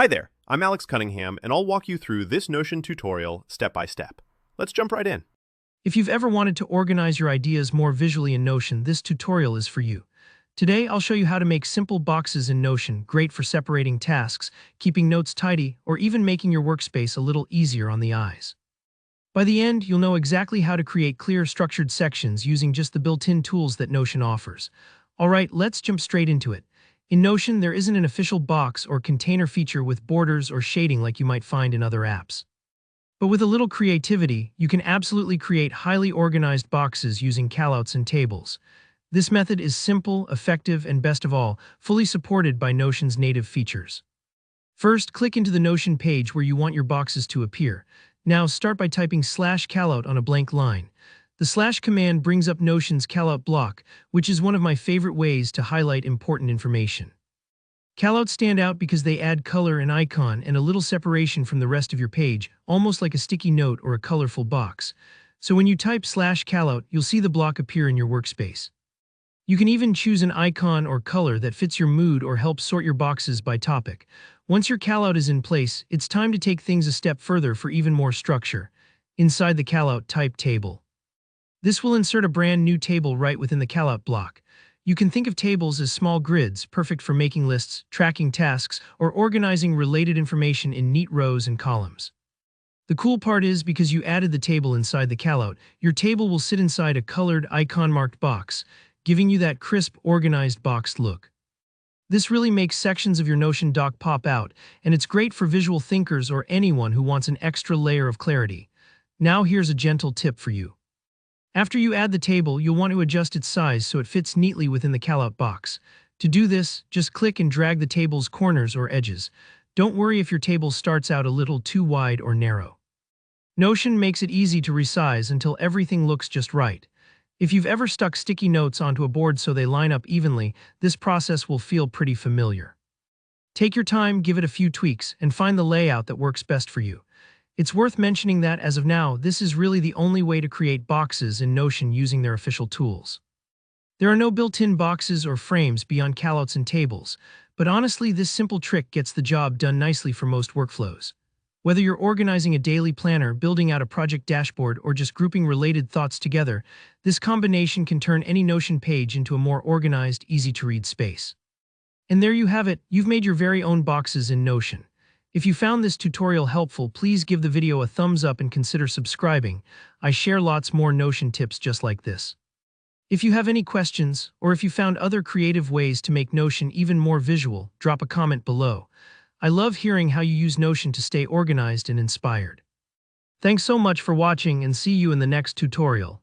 Hi there, I'm Alex Cunningham, and I'll walk you through this Notion tutorial step by step. Let's jump right in. If you've ever wanted to organize your ideas more visually in Notion, this tutorial is for you. Today, I'll show you how to make simple boxes in Notion, great for separating tasks, keeping notes tidy, or even making your workspace a little easier on the eyes. By the end, you'll know exactly how to create clear, structured sections using just the built-in tools that Notion offers. Alright, let's jump straight into it. In Notion, there isn't an official box or container feature with borders or shading like you might find in other apps. But with a little creativity, you can absolutely create highly organized boxes using callouts and tables. This method is simple, effective, and best of all, fully supported by Notion's native features. First, click into the Notion page where you want your boxes to appear. Now, start by typing /callout on a blank line. The / command brings up Notion's callout block, which is one of my favorite ways to highlight important information. Callouts stand out because they add color and icon and a little separation from the rest of your page, almost like a sticky note or a colorful box. So when you type /callout, you'll see the block appear in your workspace. You can even choose an icon or color that fits your mood or help sort your boxes by topic. Once your callout is in place, it's time to take things a step further for even more structure. Inside the callout, type table. This will insert a brand new table right within the callout block. You can think of tables as small grids, perfect for making lists, tracking tasks, or organizing related information in neat rows and columns. The cool part is, because you added the table inside the callout, your table will sit inside a colored, icon-marked box, giving you that crisp, organized boxed look. This really makes sections of your Notion doc pop out, and it's great for visual thinkers or anyone who wants an extra layer of clarity. Now here's a gentle tip for you. After you add the table, you'll want to adjust its size so it fits neatly within the callout box. To do this, just click and drag the table's corners or edges. Don't worry if your table starts out a little too wide or narrow. Notion makes it easy to resize until everything looks just right. If you've ever stuck sticky notes onto a board so they line up evenly, this process will feel pretty familiar. Take your time, give it a few tweaks, and find the layout that works best for you. It's worth mentioning that, as of now, this is really the only way to create boxes in Notion using their official tools. There are no built-in boxes or frames beyond callouts and tables, but honestly, this simple trick gets the job done nicely for most workflows. Whether you're organizing a daily planner, building out a project dashboard, or just grouping related thoughts together, this combination can turn any Notion page into a more organized, easy-to-read space. And there you have it, you've made your very own boxes in Notion. If you found this tutorial helpful, please give the video a thumbs up and consider subscribing. I share lots more Notion tips just like this. If you have any questions, or if you found other creative ways to make Notion even more visual, drop a comment below. I love hearing how you use Notion to stay organized and inspired. Thanks so much for watching, and see you in the next tutorial.